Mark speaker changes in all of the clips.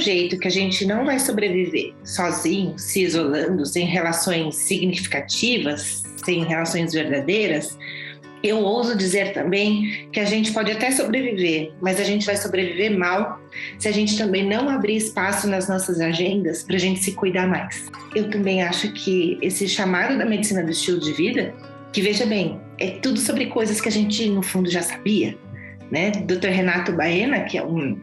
Speaker 1: jeito que a gente não vai sobreviver sozinho, se isolando, sem relações significativas, sem relações verdadeiras, eu ouso dizer também que a gente pode até sobreviver, mas a gente vai sobreviver mal se a gente também não abrir espaço nas nossas agendas para a gente se cuidar mais. Eu também acho que esse chamado da medicina do estilo de vida, que veja bem, é tudo sobre coisas que a gente no fundo já sabia, né? Dr. Renato Baena, que é um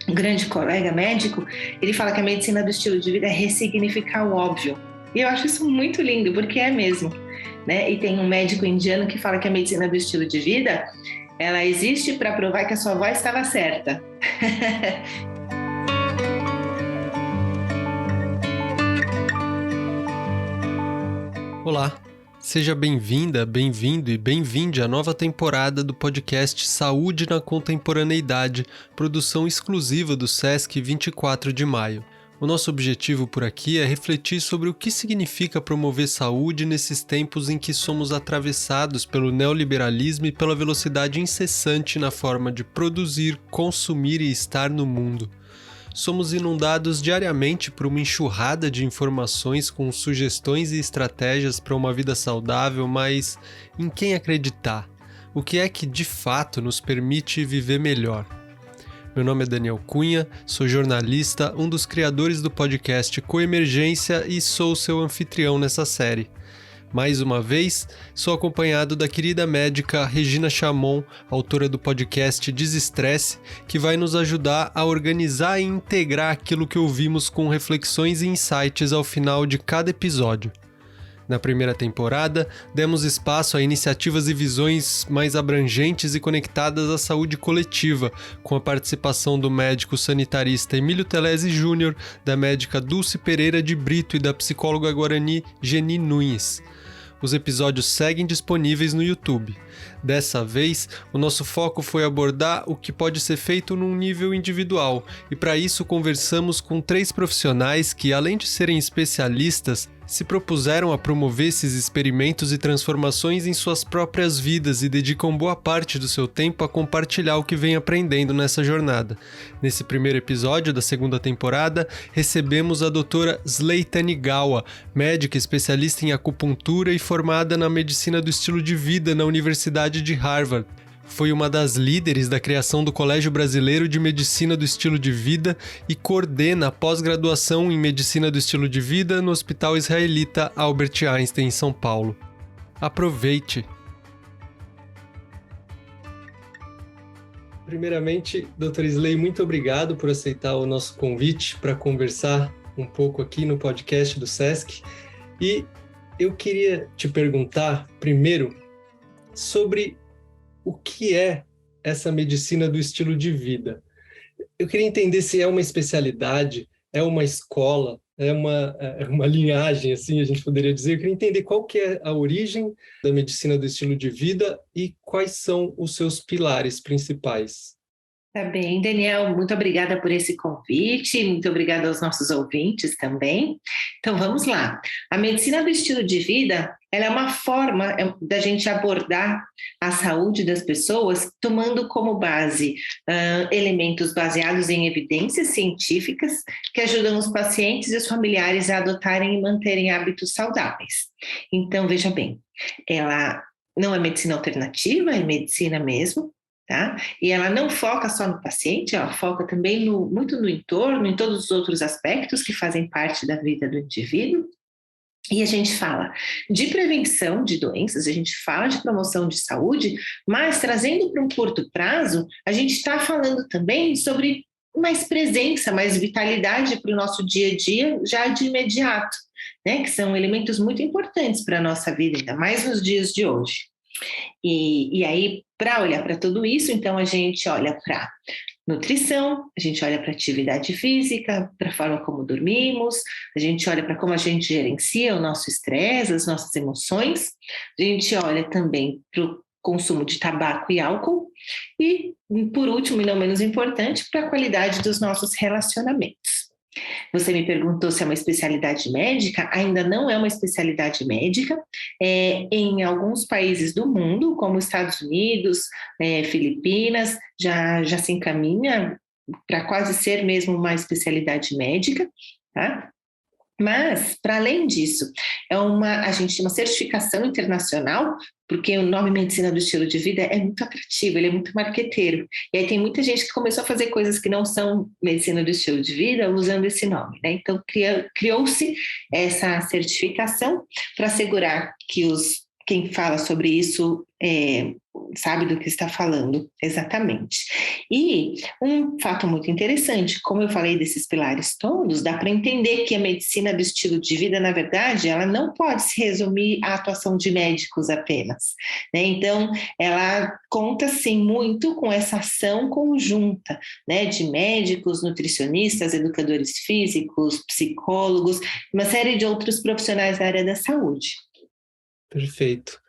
Speaker 1: grande colega médico, ele fala que a medicina do estilo de vida é ressignificar o óbvio. E eu acho isso muito lindo, porque é mesmo. Né? E tem um médico indiano que fala que a medicina do estilo de vida, ela existe para provar que a sua avó estava certa.
Speaker 2: Olá, seja bem-vinda, bem-vindo e bem-vinde à nova temporada do podcast Saúde na Contemporaneidade, produção exclusiva do SESC 24 de maio. O nosso objetivo por aqui é refletir sobre o que significa promover saúde nesses tempos em que somos atravessados pelo neoliberalismo e pela velocidade incessante na forma de produzir, consumir e estar no mundo. Somos inundados diariamente por uma enxurrada de informações com sugestões e estratégias para uma vida saudável, mas em quem acreditar? O que é que de fato nos permite viver melhor? Meu nome é Daniel Cunha, sou jornalista, um dos criadores do podcast Coemergência e sou seu anfitrião nessa série. Mais uma vez, sou acompanhado da querida médica Regina Chamon, autora do podcast Desestresse, que vai nos ajudar a organizar e integrar aquilo que ouvimos com reflexões e insights ao final de cada episódio. Na primeira temporada, demos espaço a iniciativas e visões mais abrangentes e conectadas à saúde coletiva, com a participação do médico sanitarista Emílio Telesi Júnior, da médica Dulce Pereira de Brito e da psicóloga guarani Geni Nunes. Os episódios seguem disponíveis no YouTube. Dessa vez, o nosso foco foi abordar o que pode ser feito num nível individual, e para isso conversamos com 3 profissionais que, além de serem especialistas, se propuseram a promover esses experimentos e transformações em suas próprias vidas e dedicam boa parte do seu tempo a compartilhar o que vem aprendendo nessa jornada. Nesse primeiro episódio da segunda temporada, recebemos a doutora Sleitani Gawa, médica especialista em acupuntura e formada na medicina do estilo de vida na Universidade de Harvard. Foi uma das líderes da criação do Colégio Brasileiro de Medicina do Estilo de Vida e coordena a pós-graduação em Medicina do Estilo de Vida no Hospital Israelita Albert Einstein, em São Paulo. Aproveite! Primeiramente, Dr. Slay, muito obrigado por aceitar o nosso convite para conversar um pouco aqui no podcast do SESC. E eu queria te perguntar, primeiro, sobre o que é essa medicina do estilo de vida. Eu queria entender se é uma especialidade, é uma escola, é uma linhagem, assim a gente poderia dizer. Eu queria entender qual que é a origem da medicina do estilo de vida e quais são os seus pilares principais.
Speaker 1: Tá bem, Daniel, muito obrigada por esse convite, muito obrigada aos nossos ouvintes também. Então vamos lá. A medicina do estilo de vida, ela é uma forma da gente abordar a saúde das pessoas tomando como base elementos baseados em evidências científicas que ajudam os pacientes e os familiares a adotarem e manterem hábitos saudáveis. Então veja bem, ela não é medicina alternativa, é medicina mesmo. Tá? E ela não foca só no paciente, ela foca também muito no entorno, em todos os outros aspectos que fazem parte da vida do indivíduo. E a gente fala de prevenção de doenças, a gente fala de promoção de saúde, mas trazendo para um curto prazo, a gente está falando também sobre mais presença, mais vitalidade para o nosso dia a dia, já de imediato, né? Que são elementos muito importantes para a nossa vida, ainda mais nos dias de hoje. E aí, para olhar para tudo isso, então a gente olha para nutrição, a gente olha para atividade física, para a forma como dormimos, a gente olha para como a gente gerencia o nosso estresse, as nossas emoções, a gente olha também para o consumo de tabaco e álcool e, por último e não menos importante, para a qualidade dos nossos relacionamentos. Você me perguntou se é uma especialidade médica, ainda não é uma especialidade médica. Em alguns países do mundo, como Estados Unidos, Filipinas, já se encaminha para quase ser mesmo uma especialidade médica, tá? Mas, para além disso, a gente tem uma certificação internacional, porque o nome Medicina do Estilo de Vida é muito atrativo, ele é muito marqueteiro. E aí tem muita gente que começou a fazer coisas que não são Medicina do Estilo de Vida usando esse nome, né? Então, criou-se essa certificação para assegurar que quem fala sobre isso sabe do que está falando exatamente. E um fato muito interessante, como eu falei desses pilares todos, dá para entender que a medicina do estilo de vida, na verdade, ela não pode se resumir à atuação de médicos apenas, né? Então, ela conta, sim, muito com essa ação conjunta, né, de médicos, nutricionistas, educadores físicos, psicólogos, uma série de outros profissionais da área da saúde.
Speaker 2: Perfeito.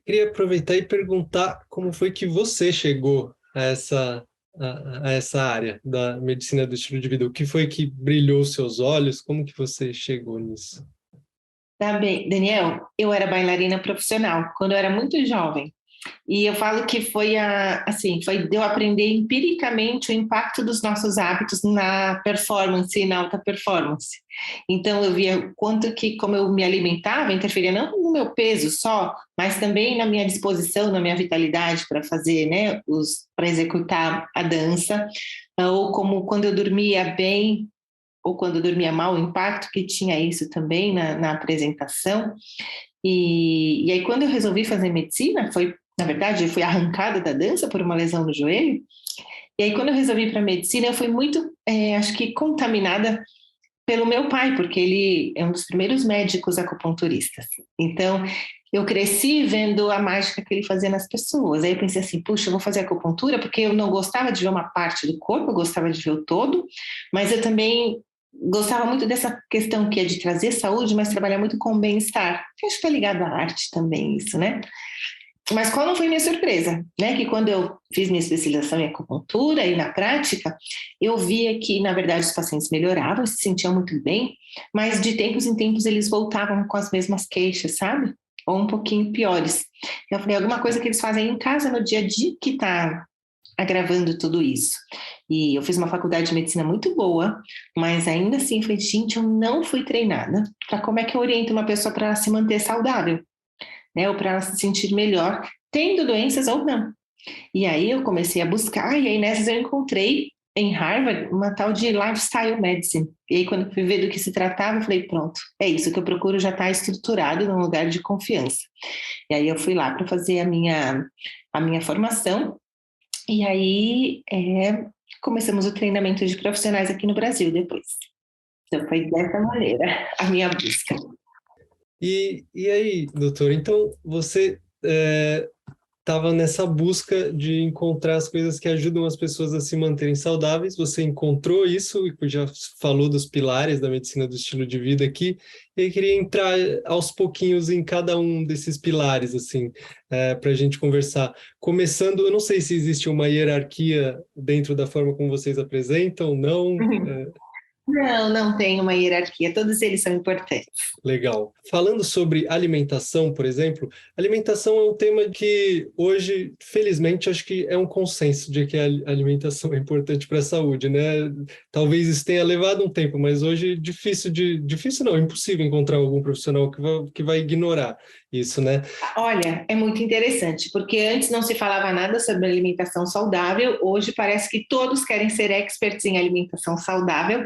Speaker 2: Queria aproveitar e perguntar como foi que você chegou a essa área da medicina do estilo de vida. O que foi que brilhou os seus olhos? Como que você chegou nisso?
Speaker 1: Tá bem, Daniel, eu era bailarina profissional quando eu era muito jovem. E eu falo que foi de eu aprender empiricamente o impacto dos nossos hábitos na performance e na alta performance. Então eu via quanto que, como eu me alimentava, interferia não no meu peso só, mas também na minha disposição, na minha vitalidade para fazer, né, para executar a dança, ou como quando eu dormia bem ou quando eu dormia mal, o impacto que tinha isso também na apresentação. E aí, quando eu resolvi fazer medicina, na verdade, eu fui arrancada da dança por uma lesão no joelho. E aí, quando eu resolvi ir para medicina, eu fui muito, acho que contaminada pelo meu pai, porque ele é um dos primeiros médicos acupunturistas. Então, eu cresci vendo a mágica que ele fazia nas pessoas. Aí eu pensei assim, puxa, eu vou fazer acupuntura, porque eu não gostava de ver uma parte do corpo, eu gostava de ver o todo, mas eu também gostava muito dessa questão que é de trazer saúde, mas trabalhar muito com bem-estar. Acho que está ligado à arte também isso, né? Mas qual não foi minha surpresa, né? Que quando eu fiz minha especialização em acupuntura e na prática, eu via que, na verdade, os pacientes melhoravam, se sentiam muito bem, mas de tempos em tempos eles voltavam com as mesmas queixas, sabe? Ou um pouquinho piores. Eu falei, alguma coisa que eles fazem em casa no dia a dia que está agravando tudo isso. E eu fiz uma faculdade de medicina muito boa, mas ainda assim, falei, gente, eu não fui treinada para como é que eu oriento uma pessoa para se manter saudável, né, ou para ela se sentir melhor, tendo doenças ou não. E aí eu comecei a buscar, e aí nessas eu encontrei em Harvard uma tal de Lifestyle Medicine. E aí quando eu fui ver do que se tratava, eu falei, pronto, é isso que eu procuro, já está estruturado num lugar de confiança. E aí eu fui lá para fazer a minha formação, e aí começamos o treinamento de profissionais aqui no Brasil depois. Então foi dessa maneira a minha busca.
Speaker 2: E aí, doutor, então você estava nessa busca de encontrar as coisas que ajudam as pessoas a se manterem saudáveis, você encontrou isso e já falou dos pilares da medicina do estilo de vida aqui, e eu queria entrar aos pouquinhos em cada um desses pilares, assim, para a gente conversar. Começando, eu não sei se existe uma hierarquia dentro da forma como vocês apresentam, não...
Speaker 1: Não tem uma hierarquia, todos eles são importantes.
Speaker 2: Legal. Falando sobre alimentação, por exemplo, alimentação é um tema que hoje, felizmente, acho que é um consenso de que a alimentação é importante para a saúde, né? Talvez isso tenha levado um tempo, mas hoje difícil não, é impossível encontrar algum profissional que vai ignorar isso, né?
Speaker 1: Olha, é muito interessante, porque antes não se falava nada sobre alimentação saudável, hoje parece que todos querem ser experts em alimentação saudável.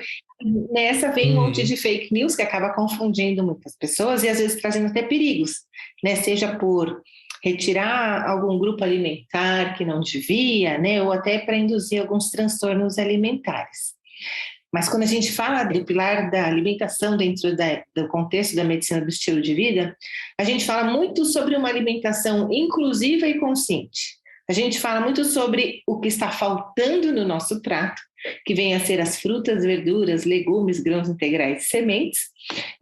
Speaker 1: Nessa vem um monte de fake news que acaba confundindo muitas pessoas e às vezes trazendo até perigos, né? Seja por retirar algum grupo alimentar que não devia, né? Ou até para induzir alguns transtornos alimentares. Mas quando a gente fala do pilar da alimentação dentro do contexto da medicina do estilo de vida, a gente fala muito sobre uma alimentação inclusiva e consciente. A gente fala muito sobre o que está faltando no nosso prato, que vem a ser as frutas, verduras, legumes, grãos integrais e sementes.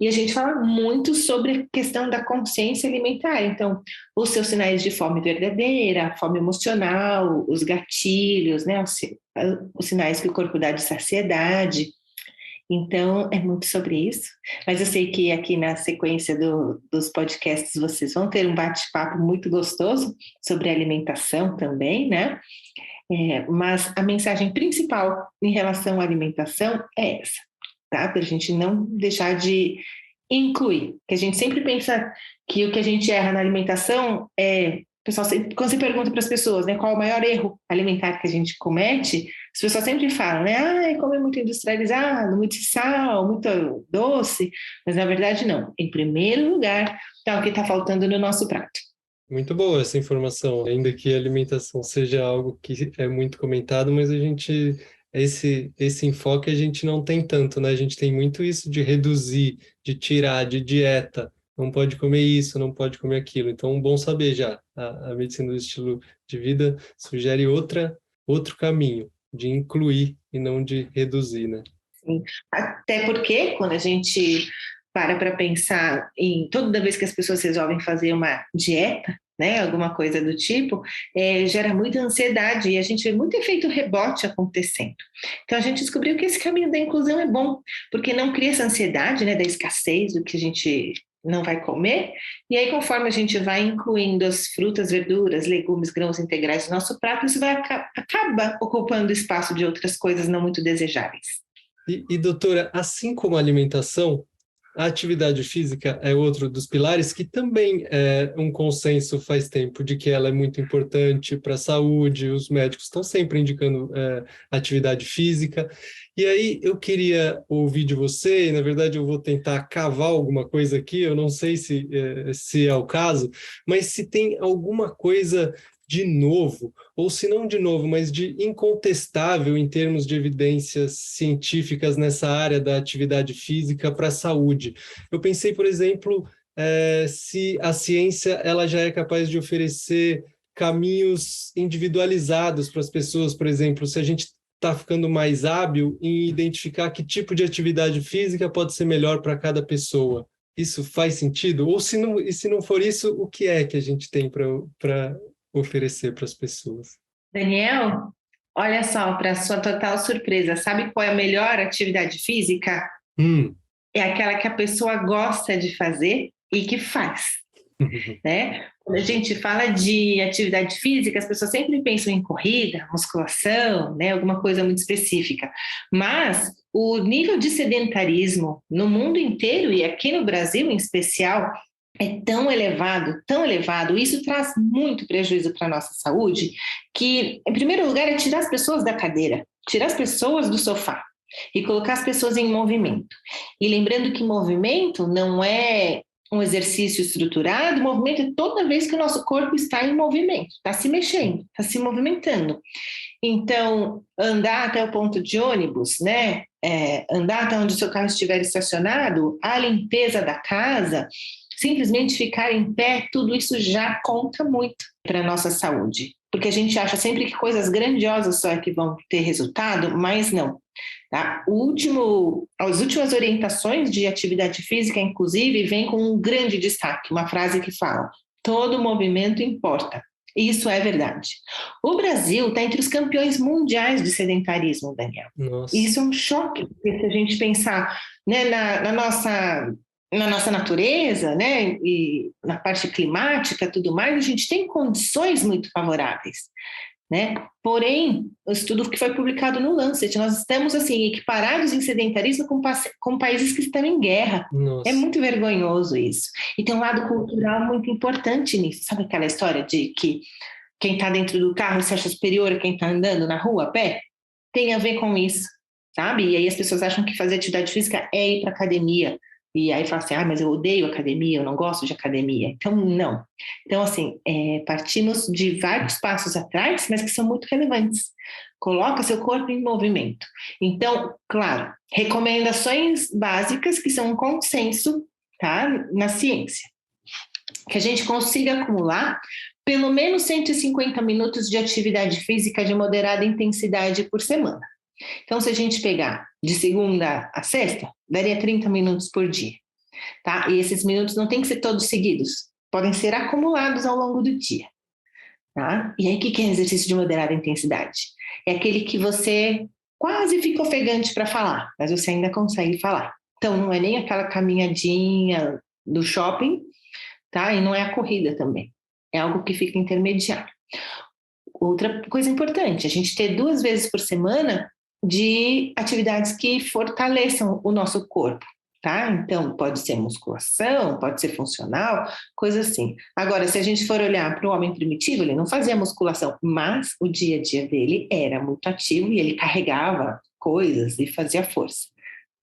Speaker 1: E a gente fala muito sobre a questão da consciência alimentar. Então, os seus sinais de fome verdadeira, fome emocional, os gatilhos, né, os sinais que o corpo dá de saciedade. Então, é muito sobre isso. Mas eu sei que aqui na sequência dos podcasts vocês vão ter um bate-papo muito gostoso sobre alimentação também, né? Mas a mensagem principal em relação à alimentação é essa, tá? Para a gente não deixar de incluir, que a gente sempre pensa que o que a gente erra na alimentação pessoal, quando você pergunta para as pessoas, né, qual é o maior erro alimentar que a gente comete, as pessoas sempre falam, né, comer muito industrializado, muito sal, muito doce, mas na verdade não. Em primeiro lugar, está o que está faltando no nosso prato.
Speaker 2: Muito boa essa informação, ainda que a alimentação seja algo que é muito comentado, mas esse enfoque a gente não tem tanto, né? A gente tem muito isso de reduzir, de tirar, de dieta. Não pode comer isso, não pode comer aquilo. Então, bom saber já. A medicina do estilo de vida sugere outro caminho, de incluir e não de reduzir, né?
Speaker 1: Sim. Até porque quando a gente para pensar em toda vez que as pessoas resolvem fazer uma dieta, né, alguma coisa do tipo, gera muita ansiedade e a gente vê muito efeito rebote acontecendo. Então a gente descobriu que esse caminho da inclusão é bom, porque não cria essa ansiedade, né, da escassez do que a gente não vai comer, e aí conforme a gente vai incluindo as frutas, verduras, legumes, grãos integrais no nosso prato, isso acaba ocupando espaço de outras coisas não muito desejáveis.
Speaker 2: E doutora, assim como a alimentação, a atividade física é outro dos pilares que também é um consenso faz tempo de que ela é muito importante para a saúde, os médicos estão sempre indicando atividade física. E aí eu queria ouvir de você, e na verdade eu vou tentar cavar alguma coisa aqui, eu não sei se é o caso, mas se tem alguma coisa de novo, ou se não de novo, mas de incontestável em termos de evidências científicas nessa área da atividade física para a saúde. Eu pensei, por exemplo, se a ciência ela já é capaz de oferecer caminhos individualizados para as pessoas, por exemplo, se a gente está ficando mais hábil em identificar que tipo de atividade física pode ser melhor para cada pessoa. Isso faz sentido? Ou e se não for isso, o que é que a gente tem para oferecer para as pessoas?
Speaker 1: Daniel, olha só, para sua total surpresa, sabe qual é a melhor atividade física? É aquela que a pessoa gosta de fazer e que faz, né? Quando a gente fala de atividade física, as pessoas sempre pensam em corrida, musculação, né? Alguma coisa muito específica. Mas o nível de sedentarismo no mundo inteiro e aqui no Brasil em especial é tão elevado, isso traz muito prejuízo para a nossa saúde, que, em primeiro lugar, é tirar as pessoas da cadeira, tirar as pessoas do sofá e colocar as pessoas em movimento. E lembrando que movimento não é um exercício estruturado, movimento é toda vez que o nosso corpo está em movimento, está se mexendo, está se movimentando. Então, andar até o ponto de ônibus, né? Andar até onde o seu carro estiver estacionado, a limpeza da casa, simplesmente ficar em pé, tudo isso já conta muito para a nossa saúde. Porque a gente acha sempre que coisas grandiosas só é que vão ter resultado, mas não. Tá? As últimas orientações de atividade física, inclusive, vem com um grande destaque, uma frase que fala: todo movimento importa. Isso é verdade. O Brasil está entre os campeões mundiais de sedentarismo, Daniel.
Speaker 2: Nossa.
Speaker 1: E isso é um choque, porque se a gente pensar, né, na nossa natureza, né, e na parte climática, tudo mais, a gente tem condições muito favoráveis, né? Porém, o estudo que foi publicado no Lancet, nós estamos assim equiparados em sedentarismo com países que estão em guerra.
Speaker 2: Nossa.
Speaker 1: É muito vergonhoso isso. E tem um lado cultural muito importante nisso. Sabe aquela história de que quem está dentro do carro se acha superior a quem está andando na rua a pé? Tem a ver com isso, sabe? E aí as pessoas acham que fazer atividade física é ir para academia. E aí fala assim, mas eu odeio academia, eu não gosto de academia. Então, não. Então, assim, partimos de vários passos atrás, mas que são muito relevantes. Coloca seu corpo em movimento. Então, claro, recomendações básicas que são um consenso, tá, na ciência. Que a gente consiga acumular pelo menos 150 minutos de atividade física de moderada intensidade por semana. Então, se a gente pegar de segunda a sexta, daria 30 minutos por dia, tá? E esses minutos não tem que ser todos seguidos, podem ser acumulados ao longo do dia, tá? E aí, o que é exercício de moderada intensidade? É aquele que você quase fica ofegante para falar, mas você ainda consegue falar. Então, não é nem aquela caminhadinha do shopping, tá? E não é a corrida também. É algo que fica intermediário. Outra coisa importante, a gente ter 2 vezes por semana de atividades que fortaleçam o nosso corpo, tá? Então, pode ser musculação, pode ser funcional, coisa assim. Agora, se a gente for olhar para o homem primitivo, ele não fazia musculação, mas o dia a dia dele era muito ativo e ele carregava coisas e fazia força,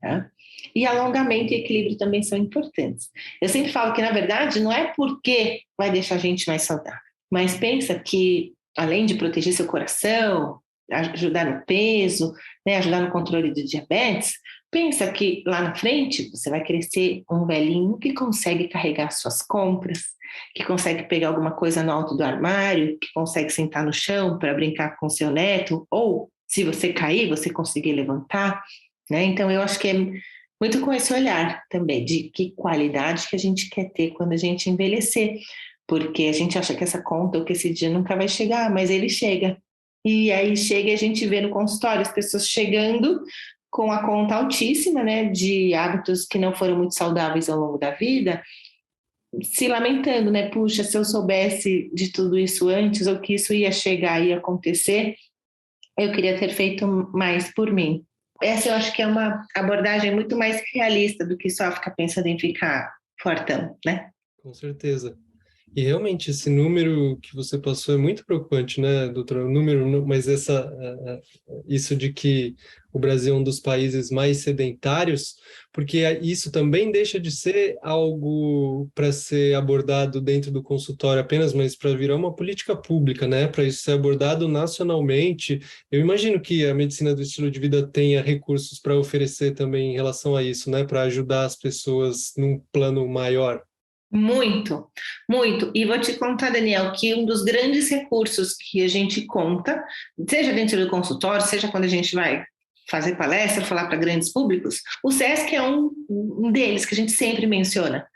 Speaker 1: tá? E alongamento e equilíbrio também são importantes. Eu sempre falo que, na verdade, não é porque vai deixar a gente mais saudável, mas pensa que, além de proteger seu coração, ajudar no peso, né, ajudar no controle do diabetes, pensa que lá na frente você vai crescer um velhinho que consegue carregar suas compras, que consegue pegar alguma coisa no alto do armário, que consegue sentar no chão para brincar com seu neto, ou se você cair, você conseguir levantar, né? Então eu acho que é muito com esse olhar também de que qualidade que a gente quer ter quando a gente envelhecer, porque a gente acha que essa conta ou que esse dia nunca vai chegar, mas ele chega. E aí chega e a gente vê no consultório as pessoas chegando com a conta altíssima, né, de hábitos que não foram muito saudáveis ao longo da vida, se lamentando, né, puxa, se eu soubesse de tudo isso antes, ou que isso ia chegar e acontecer, eu queria ter feito mais por mim. Essa eu acho que é uma abordagem muito mais realista do que só ficar pensando em ficar fortão, né?
Speaker 2: Com certeza. E realmente esse número que você passou é muito preocupante, né, doutora? O número, mas isso de que o Brasil é um dos países mais sedentários, porque isso também deixa de ser algo para ser abordado dentro do consultório apenas, mas para virar uma política pública, né? Para isso ser abordado nacionalmente. Eu imagino que a medicina do estilo de vida tenha recursos para oferecer também em relação a isso, né? Para ajudar as pessoas num plano maior.
Speaker 1: Muito, muito. E vou te contar, Daniel, que um dos grandes recursos que a gente conta, seja dentro do consultório, seja quando a gente vai fazer palestra, falar para grandes públicos, o SESC é um deles que a gente sempre menciona,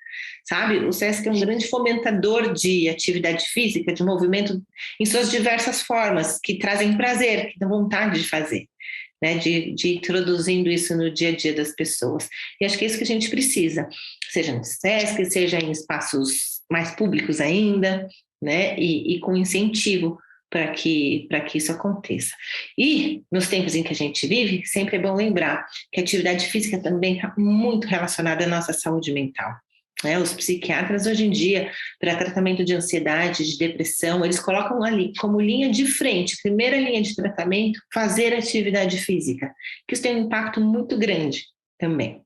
Speaker 1: sabe? O SESC é um grande fomentador de atividade física, de movimento em suas diversas formas, que trazem prazer, que dão vontade de fazer, né, de ir introduzindo isso no dia a dia das pessoas. E acho que é isso que a gente precisa, seja no SESC, seja em espaços mais públicos ainda, né, e com incentivo para que isso aconteça. E nos tempos em que a gente vive, sempre é bom lembrar que a atividade física também está muito relacionada à nossa saúde mental. Os psiquiatras hoje em dia, para tratamento de ansiedade, de depressão, eles colocam ali como linha de frente, primeira linha de tratamento, fazer atividade física, que isso tem um impacto muito grande também.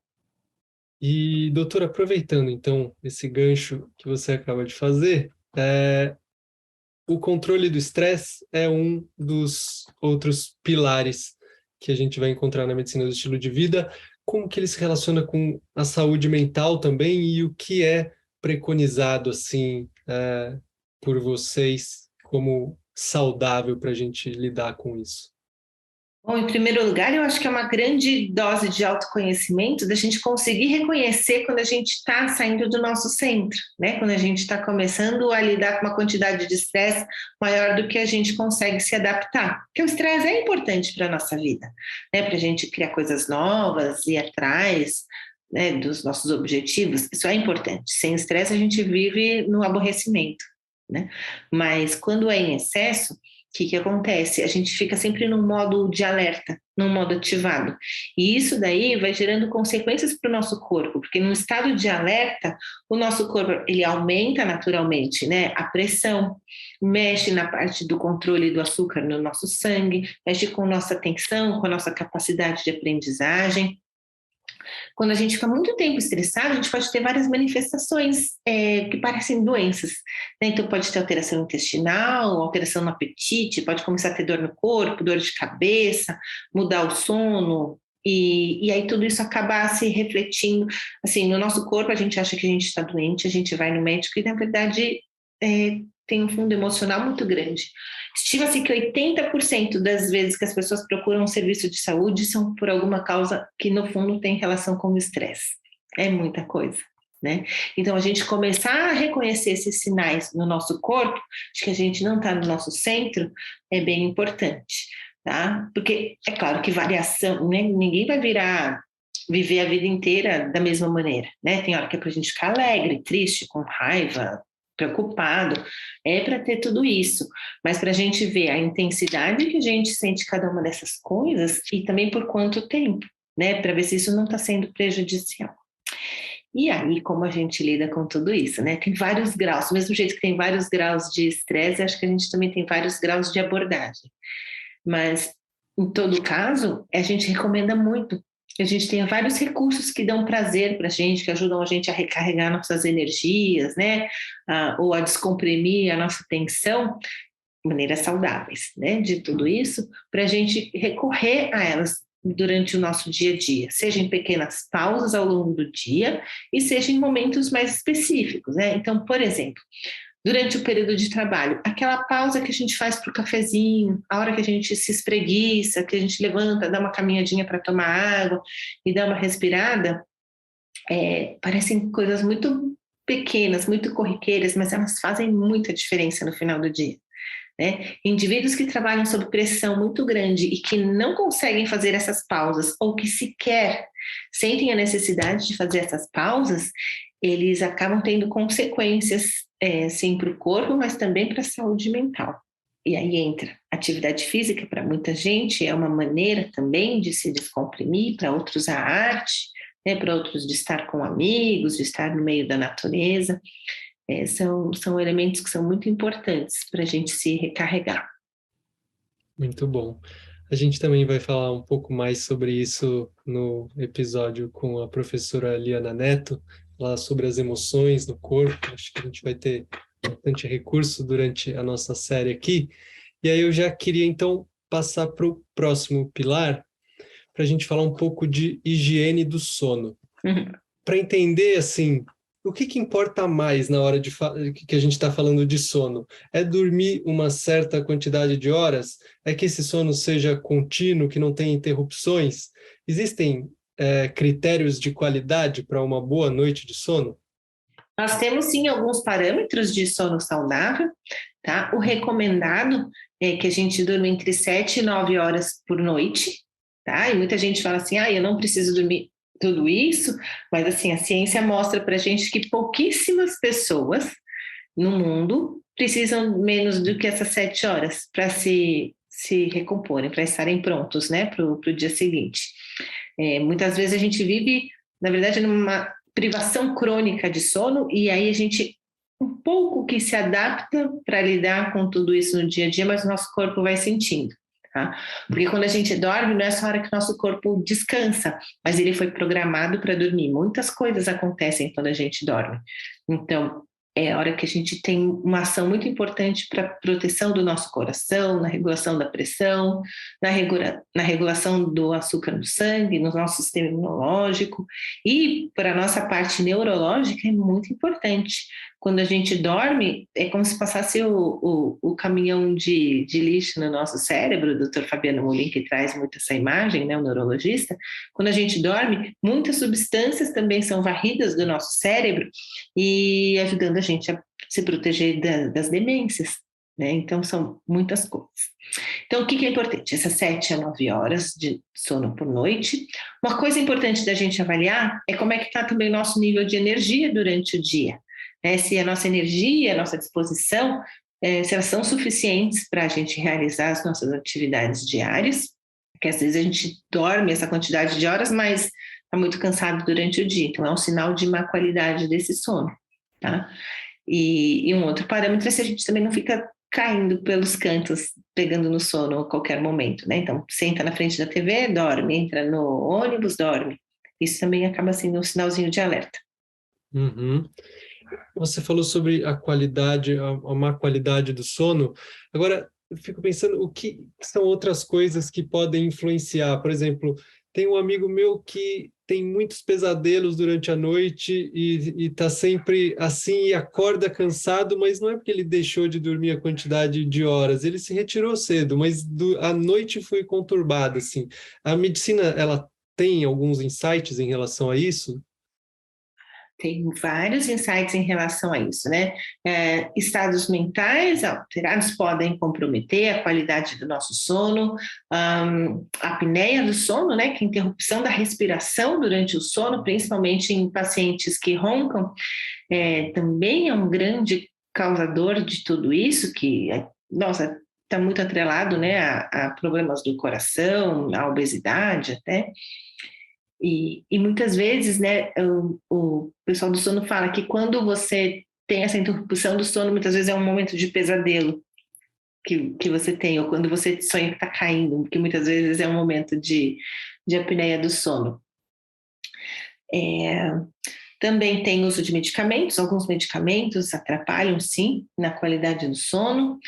Speaker 2: E, doutora, aproveitando então esse gancho que você acaba de fazer, o controle do estresse é um dos outros pilares que a gente vai encontrar na medicina do estilo de vida. Como que ele se relaciona com a saúde mental também e o que é preconizado assim por vocês como saudável para a gente lidar com isso?
Speaker 1: Bom, em primeiro lugar, eu acho que é uma grande dose de autoconhecimento da gente conseguir reconhecer quando a gente está saindo do nosso centro, né? Quando a gente está começando a lidar com uma quantidade de estresse maior do que a gente consegue se adaptar. Porque o estresse é importante para a nossa vida, né? Para a gente criar coisas novas, ir atrás, né, dos nossos objetivos, isso é importante. Sem estresse, a gente vive no aborrecimento, né? Mas quando é em excesso, o que acontece? A gente fica sempre num modo de alerta, num modo ativado. E isso daí vai gerando consequências para o nosso corpo, porque num estado de alerta, o nosso corpo ele aumenta naturalmente, né? A pressão, mexe na parte do controle do açúcar no nosso sangue, mexe com nossa atenção, com a nossa capacidade de aprendizagem. Quando a gente fica muito tempo estressado, a gente pode ter várias manifestações que parecem doenças, né? Então pode ter alteração intestinal, alteração no apetite, pode começar a ter dor no corpo, dor de cabeça, mudar o sono, e aí tudo isso acaba se refletindo, assim, no nosso corpo a gente acha que a gente está doente, a gente vai no médico e na verdade tem um fundo emocional muito grande. Estima-se que 80% das vezes que as pessoas procuram um serviço de saúde são por alguma causa que, no fundo, tem relação com o estresse. É muita coisa, né? Então, a gente começar a reconhecer esses sinais no nosso corpo, de que a gente não está no nosso centro, é bem importante, tá? Porque é claro que variação, né? Ninguém vai viver a vida inteira da mesma maneira, né? Tem hora que é para a gente ficar alegre, triste, com raiva, preocupado, é para ter tudo isso, mas para a gente ver a intensidade que a gente sente cada uma dessas coisas e também por quanto tempo, né? Para ver se isso não está sendo prejudicial. E aí, como a gente lida com tudo isso, né? Tem vários graus, do mesmo jeito que tem vários graus de estresse, acho que a gente também tem vários graus de abordagem. Mas, em todo caso, a gente recomenda muito que a gente tenha vários recursos que dão prazer para a gente, que ajudam a gente a recarregar nossas energias, né? Ou a descomprimir a nossa tensão, de maneiras saudáveis, né? De tudo isso, para a gente recorrer a elas durante o nosso dia a dia, seja em pequenas pausas ao longo do dia e seja em momentos mais específicos, né? Então, por exemplo, durante o período de trabalho, aquela pausa que a gente faz para o cafezinho, a hora que a gente se espreguiça, que a gente levanta, dá uma caminhadinha para tomar água e dá uma respirada, parecem coisas muito pequenas, muito corriqueiras, mas elas fazem muita diferença no final do dia. Né? Indivíduos que trabalham sob pressão muito grande e que não conseguem fazer essas pausas ou que sequer sentem a necessidade de fazer essas pausas, eles acabam tendo consequências, sim, para o corpo, mas também para a saúde mental. E aí entra atividade física, para muita gente é uma maneira também de se descomprimir, para outros a arte, né? Para outros de estar com amigos, de estar no meio da natureza. São elementos que são muito importantes para a gente se recarregar.
Speaker 2: Muito bom. A gente também vai falar um pouco mais sobre isso no episódio com a professora Liana Neto, lá sobre as emoções no corpo. Acho que a gente vai ter bastante recurso durante a nossa série aqui. E aí eu já queria, então, passar para o próximo pilar, para a gente falar um pouco de higiene do sono.
Speaker 1: Uhum.
Speaker 2: Para entender, assim, o que importa mais na hora que a gente está falando de sono? É dormir uma certa quantidade de horas? É que esse sono seja contínuo, que não tenha interrupções? Existem critérios de qualidade para uma boa noite de sono?
Speaker 1: Nós temos, sim, alguns parâmetros de sono saudável, tá? O recomendado é que a gente durma entre 7 e 9 horas por noite, tá? E muita gente fala assim, eu não preciso dormir tudo isso, mas assim, a ciência mostra para a gente que pouquíssimas pessoas no mundo precisam menos do que essas 7 horas para se recomporem, para estarem prontos, né, para o dia seguinte. Muitas vezes a gente vive, na verdade, numa privação crônica de sono e aí a gente um pouco que se adapta para lidar com tudo isso no dia a dia, mas o nosso corpo vai sentindo. Tá? Porque quando a gente dorme, não é só a hora que o nosso corpo descansa, mas ele foi programado para dormir. Muitas coisas acontecem quando a gente dorme. Então, é a hora que a gente tem uma ação muito importante para a proteção do nosso coração, na regulação da pressão, na regulação do açúcar no sangue, no nosso sistema imunológico. E para a nossa parte neurológica é muito importante. Quando a gente dorme, é como se passasse o caminhão de lixo no nosso cérebro. O Dr. Fabiano Molin, que traz muito essa imagem, né, o neurologista. Quando a gente dorme, muitas substâncias também são varridas do nosso cérebro e ajudando a gente a se proteger das demências. Né? Então, são muitas coisas. Então, o que é importante? Essas 7 a 9 horas de sono por noite. Uma coisa importante da gente avaliar é como é que está também o nosso nível de energia durante o dia. Se a nossa energia, a nossa disposição, se elas são suficientes para a gente realizar as nossas atividades diárias, que às vezes a gente dorme essa quantidade de horas, mas está muito cansado durante o dia, então é um sinal de má qualidade desse sono, tá? E um outro parâmetro é se a gente também não fica caindo pelos cantos, pegando no sono a qualquer momento, né? Então, senta na frente da TV, dorme, entra no ônibus, dorme. Isso também acaba sendo um sinalzinho de alerta.
Speaker 2: Uhum. Você falou sobre a qualidade, a má qualidade do sono. Agora, eu fico pensando o que são outras coisas que podem influenciar. Por exemplo, tem um amigo meu que tem muitos pesadelos durante a noite e está sempre assim e acorda cansado, mas não é porque ele deixou de dormir a quantidade de horas, ele se retirou cedo, mas a noite foi conturbada, assim. A medicina, ela tem alguns insights em relação a isso?
Speaker 1: Tem vários insights em relação a isso, né? Estados mentais alterados podem comprometer a qualidade do nosso sono, a apneia do sono, né? Que é a interrupção da respiração durante o sono, principalmente em pacientes que roncam, também é um grande causador de tudo isso, que, nossa, está muito atrelado, né, a problemas do coração, a obesidade até. E muitas vezes, né, o pessoal do sono fala que quando você tem essa interrupção do sono, muitas vezes é um momento de pesadelo que você tem, ou quando você sonha que está caindo, que muitas vezes é um momento de apneia do sono. Também tem uso de medicamentos, alguns medicamentos atrapalham, sim, na qualidade do sono.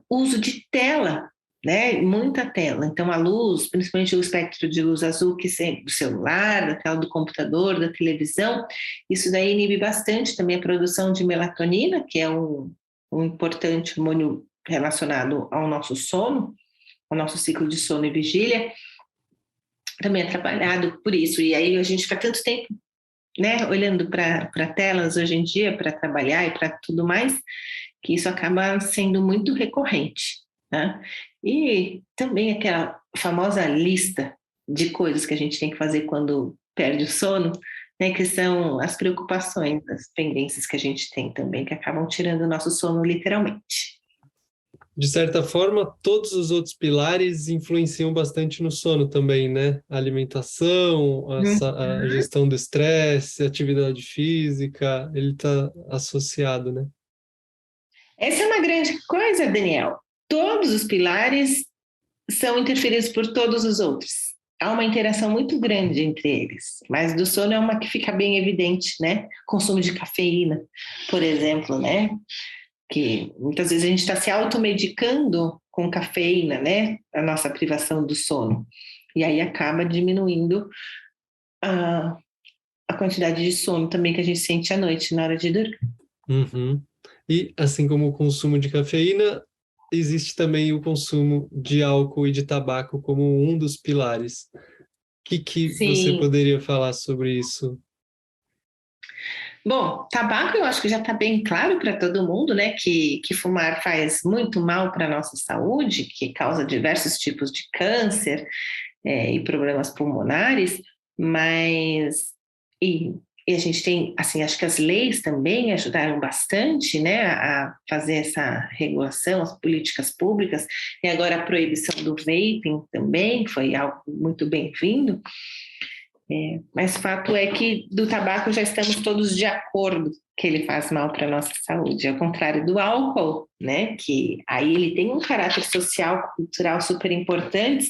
Speaker 1: Uso de tela, né? Muita tela. Então, a luz, principalmente o espectro de luz azul que sempre do celular, da tela do computador, da televisão, isso daí inibe bastante também a produção de melatonina, que é um importante hormônio relacionado ao nosso sono, ao nosso ciclo de sono e vigília, também atrapalhado por isso. E aí a gente fica tanto tempo, né, olhando para telas hoje em dia, para trabalhar e para tudo mais, que isso acaba sendo muito recorrente, né? E também aquela famosa lista de coisas que a gente tem que fazer quando perde o sono, né, que são as preocupações, as pendências que a gente tem também, que acabam tirando o nosso sono literalmente.
Speaker 2: De certa forma, todos os outros pilares influenciam bastante no sono também, né? A alimentação, a gestão do estresse, a atividade física, ele está associado, né?
Speaker 1: Essa é uma grande coisa, Daniel. Todos os pilares são interferidos por todos os outros. Há uma interação muito grande entre eles, mas do sono é uma que fica bem evidente, né? Consumo de cafeína, por exemplo, né? Que muitas vezes a gente está se automedicando com cafeína, né? A nossa privação do sono. E aí acaba diminuindo a quantidade de sono também que a gente sente à noite, na hora de dormir.
Speaker 2: Uhum. E assim como o consumo de cafeína, existe também o consumo de álcool e de tabaco como um dos pilares. O que você
Speaker 1: Sim.
Speaker 2: poderia falar sobre isso?
Speaker 1: Bom, tabaco eu acho que já está bem claro para todo mundo, né, que fumar faz muito mal para a nossa saúde, que causa diversos tipos de câncer, e problemas pulmonares, mas e, e a gente tem, assim, acho que as leis também ajudaram bastante, né, a fazer essa regulação, as políticas públicas, e agora a proibição do vaping também foi algo muito bem-vindo. Mas fato é que do tabaco já estamos todos de acordo que ele faz mal para a nossa saúde, ao contrário do álcool, né, que aí ele tem um caráter social, cultural super importante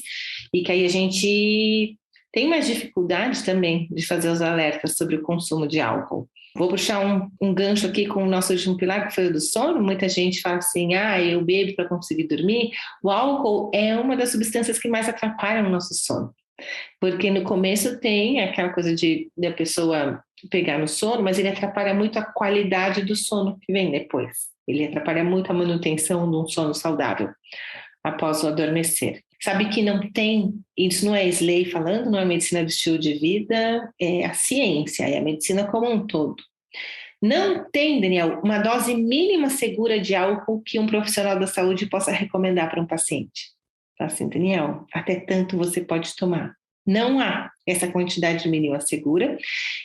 Speaker 1: e que aí a gente tem mais dificuldade também de fazer os alertas sobre o consumo de álcool. Vou puxar um gancho aqui com o nosso último pilar, que foi o do sono. Muita gente fala assim, eu bebo para conseguir dormir. O álcool é uma das substâncias que mais atrapalham o nosso sono. Porque no começo tem aquela coisa da pessoa pegar no sono, mas ele atrapalha muito a qualidade do sono que vem depois. Ele atrapalha muito a manutenção de um sono saudável após o adormecer. Sabe que não tem, isso não é Slay falando, não é medicina do estilo de vida, é a ciência, é a medicina como um todo. Não tem, Daniel, uma dose mínima segura de álcool que um profissional da saúde possa recomendar para um paciente. Assim, Daniel, até tanto você pode tomar. Não há essa quantidade mínima segura,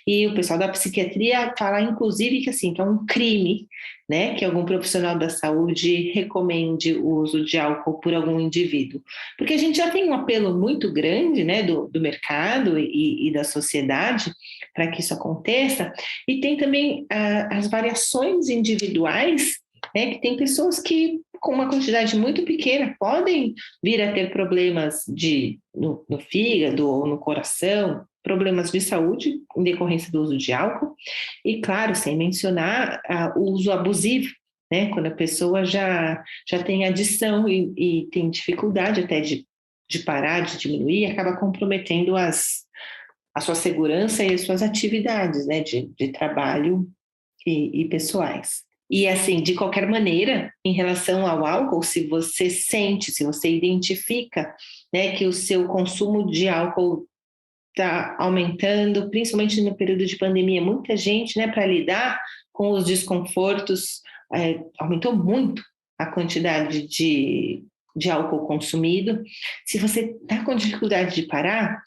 Speaker 1: e o pessoal da psiquiatria fala, inclusive, que assim, que é um crime, né, que algum profissional da saúde recomende o uso de álcool por algum indivíduo. Porque a gente já tem um apelo muito grande, né, do mercado e da sociedade para que isso aconteça, e tem também as variações individuais, né, que tem pessoas que com uma quantidade muito pequena podem vir a ter problemas no fígado ou no coração, problemas de saúde em decorrência do uso de álcool, e claro, sem mencionar o uso abusivo, né, quando a pessoa já tem adição e tem dificuldade até de parar, de diminuir, acaba comprometendo a sua segurança e as suas atividades, né, de trabalho e pessoais. E assim, de qualquer maneira, em relação ao álcool, se você sente, se você identifica, né, que o seu consumo de álcool está aumentando, principalmente no período de pandemia, muita gente, né, para lidar com os desconfortos, aumentou muito a quantidade de de álcool consumido. Se você está com dificuldade de parar,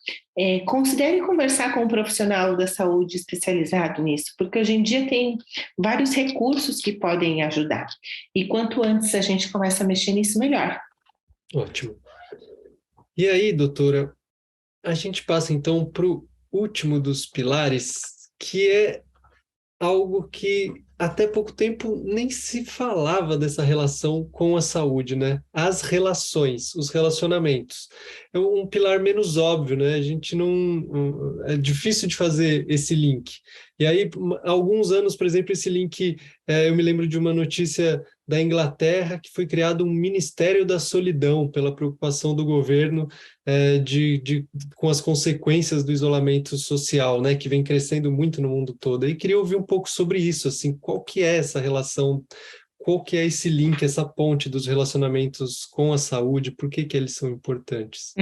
Speaker 1: considere conversar com um profissional da saúde especializado nisso, porque hoje em dia tem vários recursos que podem ajudar. E quanto antes a gente começa a mexer nisso, melhor.
Speaker 2: Ótimo. E aí, doutora, a gente passa então para o último dos pilares, que é algo que até pouco tempo nem se falava dessa relação com a saúde, né? As relações, os relacionamentos. É um pilar menos óbvio, né? A gente não... É difícil de fazer esse link. E aí, há alguns anos, por exemplo, esse link... eu me lembro de uma notícia da Inglaterra que foi criado um Ministério da Solidão pela preocupação do governo com as consequências do isolamento social, né, que vem crescendo muito no mundo todo. E queria ouvir um pouco sobre isso, assim, qual que é essa relação, qual que é esse link, essa ponte dos relacionamentos com a saúde, por que eles são importantes?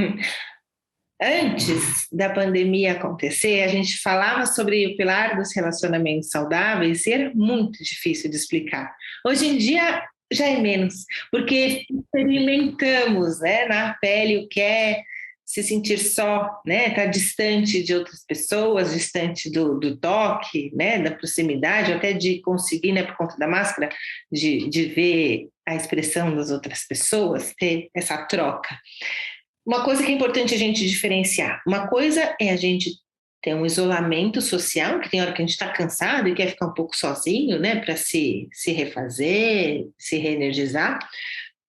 Speaker 1: Antes da pandemia acontecer, a gente falava sobre o pilar dos relacionamentos saudáveis e era muito difícil de explicar. Hoje em dia já é menos, porque experimentamos, né, na pele o que é se sentir só, né, estar distante de outras pessoas, distante do toque, né, da proximidade, até de conseguir, né, por conta da máscara, de ver a expressão das outras pessoas, ter essa troca. Uma coisa que é importante a gente diferenciar. Uma coisa é a gente ter um isolamento social, que tem hora que a gente está cansado e quer ficar um pouco sozinho, né, para se refazer, se reenergizar.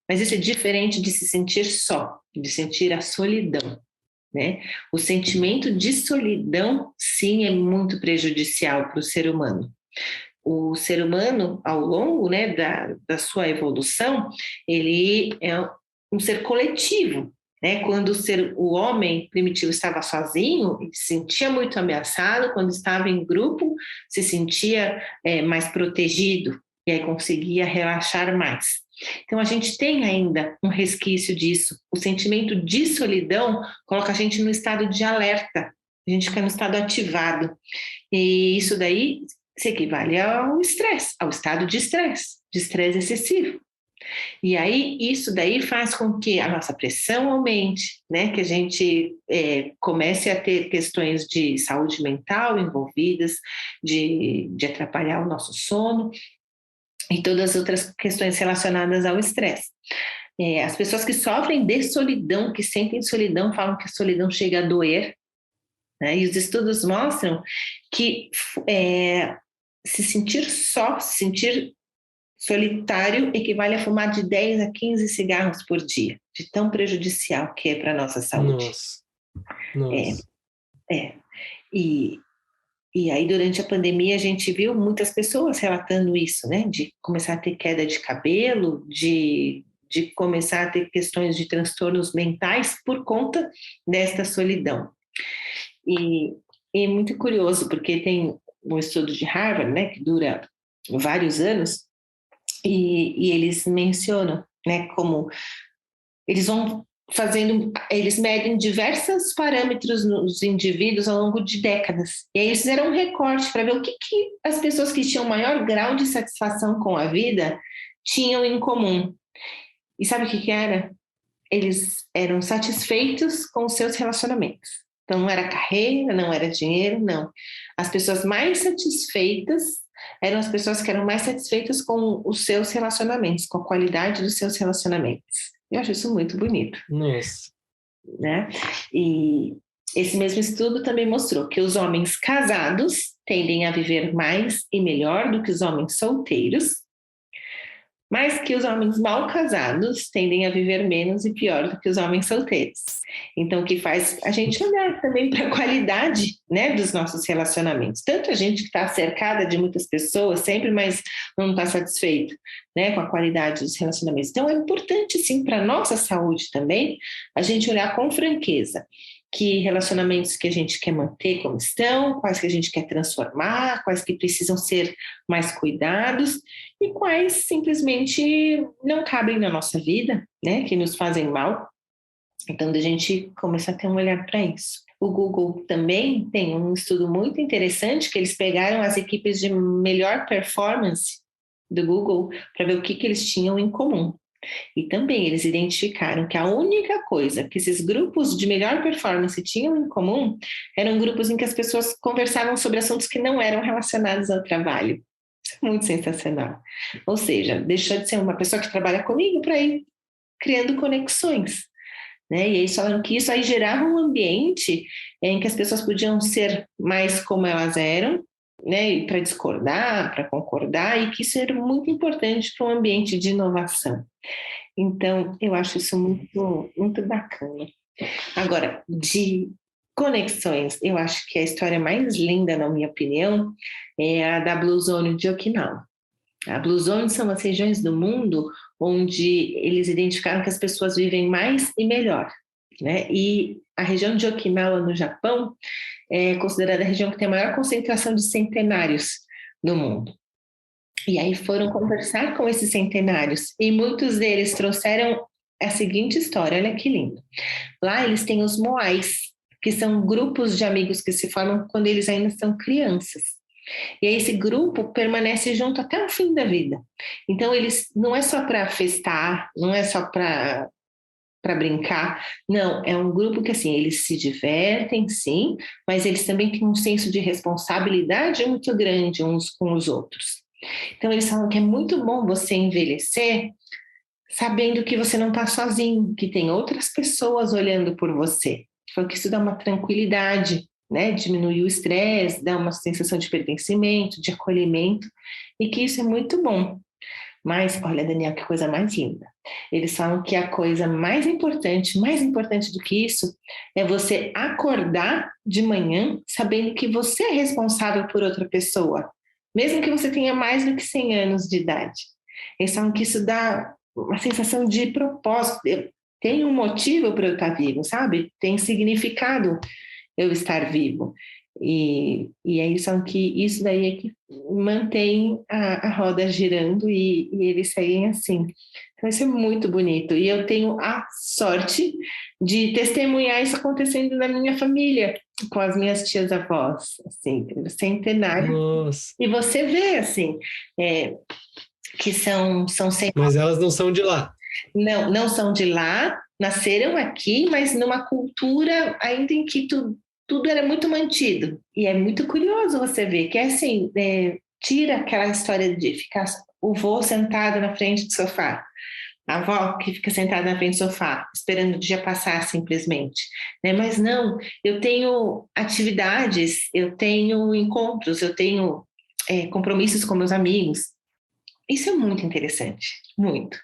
Speaker 1: Mas isso é diferente de se sentir só, de sentir a solidão, né? O sentimento de solidão, sim, é muito prejudicial para o ser humano. O ser humano, ao longo, né, da sua evolução, ele é um ser coletivo, né? Quando o homem primitivo estava sozinho, ele se sentia muito ameaçado, quando estava em grupo, se sentia mais protegido, e aí conseguia relaxar mais. Então, a gente tem ainda um resquício disso. O sentimento de solidão coloca a gente no estado de alerta, a gente fica no estado ativado. E isso daí se equivale ao estresse, ao estado de estresse excessivo. E aí, isso daí faz com que a nossa pressão aumente, né? Que a gente comece a ter questões de saúde mental envolvidas, de atrapalhar o nosso sono e todas as outras questões relacionadas ao estresse. As pessoas que sofrem de solidão, que sentem solidão, falam que a solidão chega a doer, né? E os estudos mostram que se sentir só, se sentir solitário equivale a fumar de 10 a 15 cigarros por dia, de tão prejudicial que é para a nossa saúde.
Speaker 2: Nossa.
Speaker 1: E aí, durante a pandemia, a gente viu muitas pessoas relatando isso, né? De começar a ter queda de cabelo, de começar a ter questões de transtornos mentais por conta desta solidão. E é muito curioso, porque tem um estudo de Harvard, né, que dura vários anos, e eles mencionam, né, como eles vão eles medem diversos parâmetros nos indivíduos ao longo de décadas. E aí eles fizeram um recorte para ver o que as pessoas que tinham maior grau de satisfação com a vida tinham em comum. E sabe o que era? Eles eram satisfeitos com os seus relacionamentos. Então não era carreira, não era dinheiro, não. As pessoas mais satisfeitas eram as pessoas que eram mais satisfeitas com os seus relacionamentos, com a qualidade dos seus relacionamentos. Eu acho isso muito bonito.
Speaker 2: Nossa.
Speaker 1: Né? E esse mesmo estudo também mostrou que os homens casados tendem a viver mais e melhor do que os homens solteiros, mas que os homens mal casados tendem a viver menos e pior do que os homens solteiros. Então, o que faz a gente olhar também para a qualidade, né, dos nossos relacionamentos. Tanto a gente que está cercada de muitas pessoas sempre, mas não está satisfeito, né, com a qualidade dos relacionamentos. Então, é importante, sim, para a nossa saúde também, a gente olhar com franqueza que relacionamentos que a gente quer manter como estão, quais que a gente quer transformar, quais que precisam ser mais cuidados e quais simplesmente não cabem na nossa vida, né, que nos fazem mal. Então, a gente começa a ter um olhar para isso. O Google também tem um estudo muito interessante que eles pegaram as equipes de melhor performance do Google para ver o que eles tinham em comum. E também eles identificaram que a única coisa que esses grupos de melhor performance tinham em comum eram grupos em que as pessoas conversavam sobre assuntos que não eram relacionados ao trabalho. Isso é muito sensacional. Ou seja, deixou de ser uma pessoa que trabalha comigo para ir criando conexões. Né? E eles falaram que isso aí gerava um ambiente em que as pessoas podiam ser mais como elas eram, né? Para discordar, para concordar, e que isso era muito importante para um ambiente de inovação. Então, eu acho isso muito, muito bacana. Agora, de conexões, eu acho que a história mais linda, na minha opinião, é a da Blue Zone de Okinawa. A Blue Zone são as regiões do mundo onde eles identificaram que as pessoas vivem mais e melhor, né? E a região de Okinawa, no Japão, é considerada a região que tem a maior concentração de centenários no mundo. E aí foram conversar com esses centenários e muitos deles trouxeram a seguinte história, olha que lindo. Lá eles têm os moais, que são grupos de amigos que se formam quando eles ainda são crianças. E aí esse grupo permanece junto até o fim da vida. Então eles não é só para festar, não é só para brincar, não, é um grupo que assim, eles se divertem, sim, mas eles também têm um senso de responsabilidade muito grande uns com os outros. Então eles falam que é muito bom você envelhecer sabendo que você não está sozinho, que tem outras pessoas olhando por você. Falou que isso dá uma tranquilidade, né? Diminui o estresse, dá uma sensação de pertencimento, de acolhimento, e que isso é muito bom. Mas, olha, Daniel, que coisa mais linda. Eles falam que a coisa mais importante do que isso, é você acordar de manhã sabendo que você é responsável por outra pessoa, mesmo que você tenha mais do que 100 anos de idade. Eles falam que isso dá uma sensação de propósito. Tem um motivo para eu estar vivo, sabe? Tem significado eu estar vivo. E aí são que isso daí é que mantém a roda girando e eles seguem assim. Então isso é muito bonito. E eu tenho a sorte de testemunhar isso acontecendo na minha família, com as minhas tias-avós, assim, centenário.
Speaker 2: Nossa.
Speaker 1: E você vê, assim, que são
Speaker 2: Mas elas não são de lá.
Speaker 1: não são de lá, nasceram aqui, mas numa cultura ainda em que tudo era muito mantido. E é muito curioso você ver que é assim, tira aquela história de ficar o vô sentado na frente do sofá, a avó que fica sentada na frente do sofá, esperando o dia passar simplesmente. Né? Mas não, eu tenho atividades, eu tenho encontros, eu tenho compromissos com meus amigos. Isso é muito interessante, muito.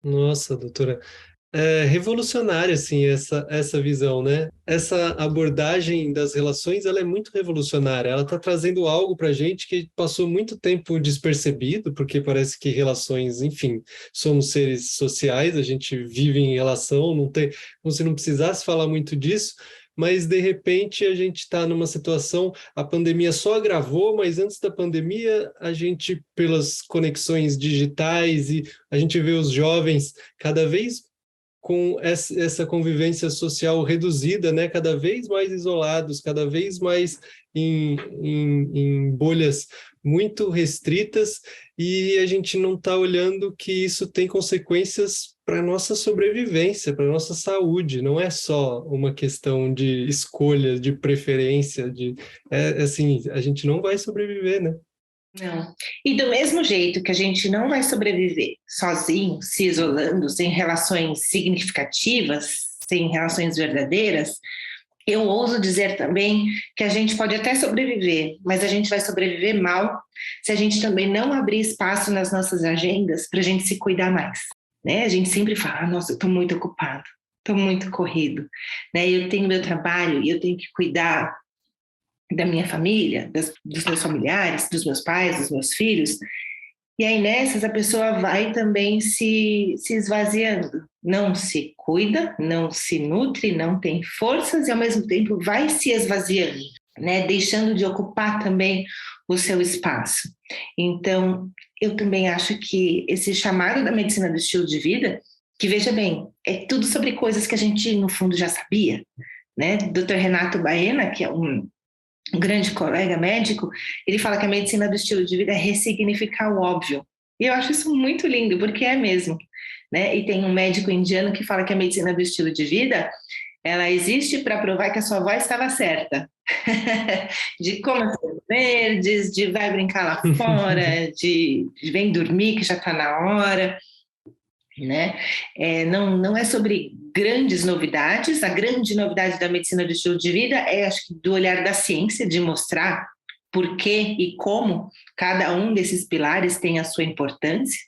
Speaker 2: Nossa, doutora. É revolucionária, assim, essa visão, né? Essa abordagem das relações, ela é muito revolucionária. Ela está trazendo algo para a gente que passou muito tempo despercebido, porque parece que relações, enfim, somos seres sociais, a gente vive em relação, não tem, como se não precisasse falar muito disso, mas de repente a gente está numa situação, a pandemia só agravou, mas antes da pandemia, a gente, pelas conexões digitais, e a gente vê os jovens cada vez com essa convivência social reduzida, né? Cada vez mais isolados, cada vez mais em bolhas muito restritas, e a gente não está olhando que isso tem consequências para a nossa sobrevivência, para a nossa saúde. Não é só uma questão de escolha, de preferência, assim, a gente não vai sobreviver, né?
Speaker 1: Não. E do mesmo jeito que a gente não vai sobreviver sozinho, se isolando, sem relações significativas, sem relações verdadeiras, eu ouso dizer também que a gente pode até sobreviver, mas a gente vai sobreviver mal se a gente também não abrir espaço nas nossas agendas para a gente se cuidar mais. Né? A gente sempre fala, nossa, eu estou muito ocupado, estou muito corrido, né? Eu tenho meu trabalho e eu tenho que cuidar da minha família, dos meus familiares, dos meus pais, dos meus filhos. E aí nessas a pessoa vai também se esvaziando, não se cuida, não se nutre, não tem forças e ao mesmo tempo vai se esvaziando, né? Deixando de ocupar também o seu espaço. Então, eu também acho que esse chamado da medicina do estilo de vida, que veja bem, é tudo sobre coisas que a gente no fundo já sabia, né? Dr. Renato Baena, que é um grande colega médico, ele fala que a medicina do estilo de vida é ressignificar o óbvio. E eu acho isso muito lindo, porque é mesmo. né? E tem um médico indiano que fala que a medicina do estilo de vida, ela existe para provar que a sua avó estava certa. De como as verdes, de vai brincar lá fora, de vem dormir que já está na hora, né? Não é sobre grandes novidades. A grande novidade da medicina do estilo de vida é, acho que, do olhar da ciência, de mostrar por que e como cada um desses pilares tem a sua importância,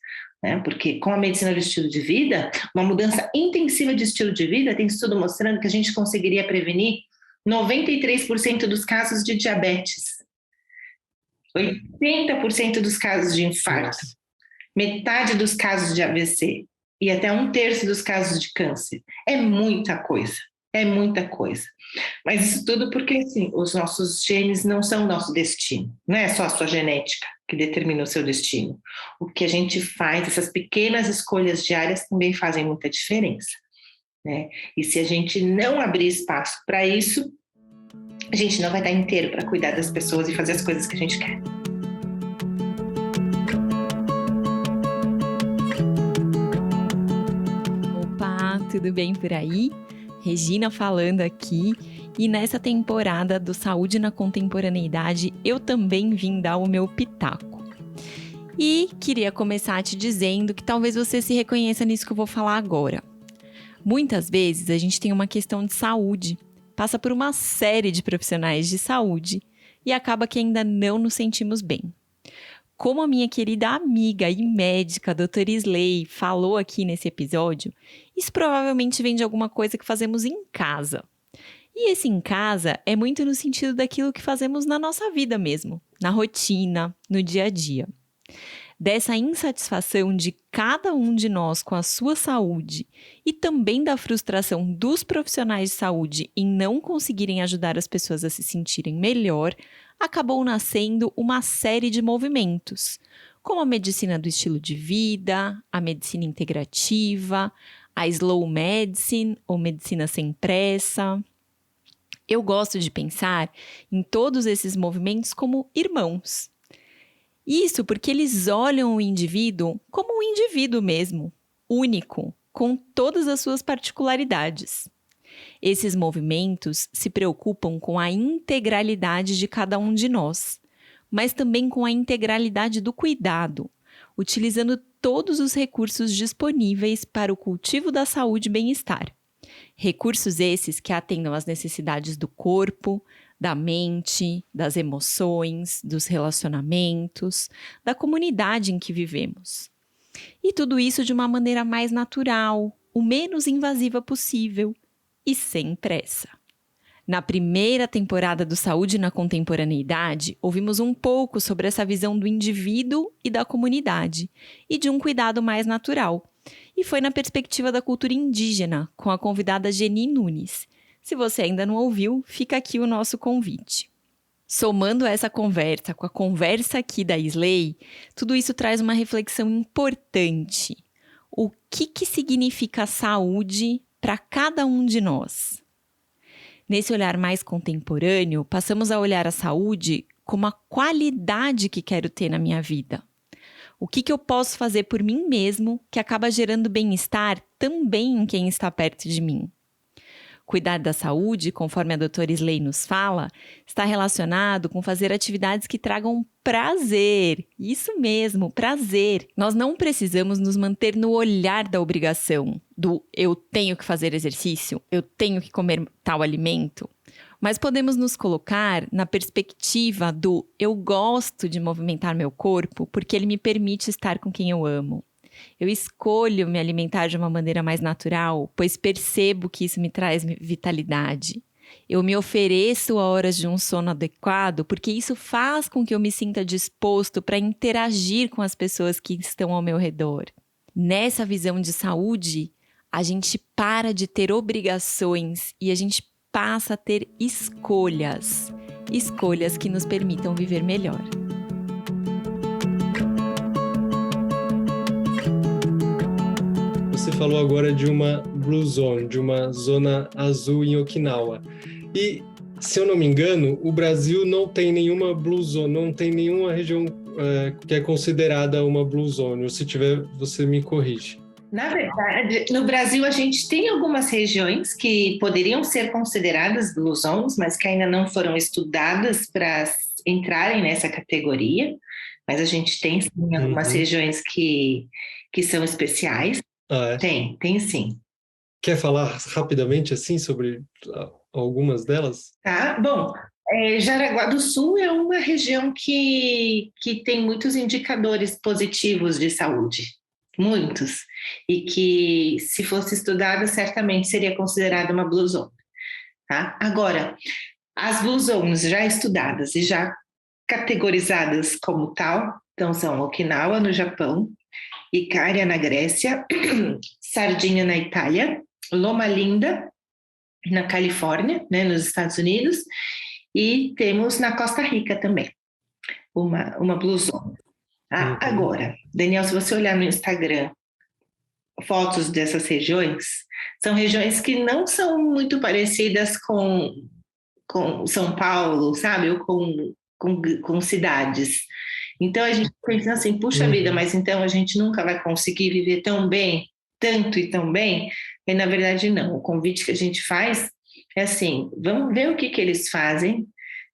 Speaker 1: né? Porque com a medicina do estilo de vida, uma mudança intensiva de estilo de vida, tem estudo mostrando que a gente conseguiria prevenir 93% dos casos de diabetes, 80% dos casos de infarto, metade dos casos de AVC e até 1/3 dos casos de câncer. É muita coisa. Mas isso tudo porque, assim, os nossos genes não são o nosso destino. Não é só a sua genética que determina o seu destino. O que a gente faz, essas pequenas escolhas diárias também fazem muita diferença, né? E se a gente não abrir espaço para isso, a gente não vai dar inteiro para cuidar das pessoas e fazer as coisas que a gente quer.
Speaker 3: Opa, tudo bem por aí? Regina falando aqui, e nessa temporada do Saúde na Contemporaneidade eu também vim dar o meu pitaco. E queria começar te dizendo que talvez você se reconheça nisso que eu vou falar agora. Muitas vezes a gente tem uma questão de saúde, passa por uma série de profissionais de saúde e acaba que ainda não nos sentimos bem. Como a minha querida amiga e médica, a doutora Isley, falou aqui nesse episódio, isso provavelmente vem de alguma coisa que fazemos em casa. E esse em casa é muito no sentido daquilo que fazemos na nossa vida mesmo, na rotina, no dia a dia. Dessa insatisfação de cada um de nós com a sua saúde e também da frustração dos profissionais de saúde em não conseguirem ajudar as pessoas a se sentirem melhor, acabou nascendo uma série de movimentos, como a medicina do estilo de vida, a medicina integrativa, a slow medicine ou medicina sem pressa. Eu gosto de pensar em todos esses movimentos como irmãos. Isso porque eles olham o indivíduo como um indivíduo mesmo, único, com todas as suas particularidades. Esses movimentos se preocupam com a integralidade de cada um de nós, mas também com a integralidade do cuidado, utilizando todos os recursos disponíveis para o cultivo da saúde e bem-estar. Recursos esses que atendam às necessidades do corpo, da mente, das emoções, dos relacionamentos, da comunidade em que vivemos. E tudo isso de uma maneira mais natural, o menos invasiva possível e sem pressa. Na primeira temporada do Saúde na Contemporaneidade, ouvimos um pouco sobre essa visão do indivíduo e da comunidade e de um cuidado mais natural. E foi na perspectiva da cultura indígena, com a convidada Geni Nunes. Se você ainda não ouviu, fica aqui o nosso convite. Somando essa conversa com a conversa aqui da Isley, tudo isso traz uma reflexão importante. O que significa saúde para cada um de nós? Nesse olhar mais contemporâneo, passamos a olhar a saúde como a qualidade que quero ter na minha vida. O que eu posso fazer por mim mesmo que acaba gerando bem-estar também em quem está perto de mim? Cuidar da saúde, conforme a doutora Isley nos fala, está relacionado com fazer atividades que tragam prazer. Isso mesmo, prazer. Nós não precisamos nos manter no olhar da obrigação, do eu tenho que fazer exercício, eu tenho que comer tal alimento. Mas podemos nos colocar na perspectiva do eu gosto de movimentar meu corpo porque ele me permite estar com quem eu amo. Eu escolho me alimentar de uma maneira mais natural, pois percebo que isso me traz vitalidade. Eu me ofereço a horas de um sono adequado, porque isso faz com que eu me sinta disposto para interagir com as pessoas que estão ao meu redor. Nessa visão de saúde, a gente para de ter obrigações e a gente passa a ter escolhas. Escolhas que nos permitam viver melhor.
Speaker 2: Você falou agora de uma Blue Zone, de uma zona azul em Okinawa. E, se eu não me engano, o Brasil não tem nenhuma Blue Zone, não tem nenhuma região que é considerada uma Blue Zone. Ou se tiver, você me corrige.
Speaker 1: Na verdade, no Brasil a gente tem algumas regiões que poderiam ser consideradas blue zones, mas que ainda não foram estudadas para entrarem nessa categoria. Mas a gente tem sim, algumas regiões que são especiais.
Speaker 2: Ah, é?
Speaker 1: Tem sim.
Speaker 2: Quer falar rapidamente assim sobre algumas delas?
Speaker 1: Tá, bom, Jaraguá do Sul é uma região que tem muitos indicadores positivos de saúde, muitos, e que, se fosse estudada, certamente seria considerada uma blue zone, tá? Agora, as blue zones já estudadas e já categorizadas como tal, então são Okinawa, no Japão, Icária, na Grécia, Sardinha, na Itália, Loma Linda, na Califórnia, né, nos Estados Unidos, e temos na Costa Rica também, uma blue zone. Agora, Daniel, se você olhar no Instagram fotos dessas regiões, são regiões que não são muito parecidas com São Paulo, sabe? Ou com cidades. Então a gente pensa assim, puxa vida, mas então a gente nunca vai conseguir viver tão bem, tanto e tão bem? E na verdade não. O convite que a gente faz é assim, vamos ver o que eles fazem,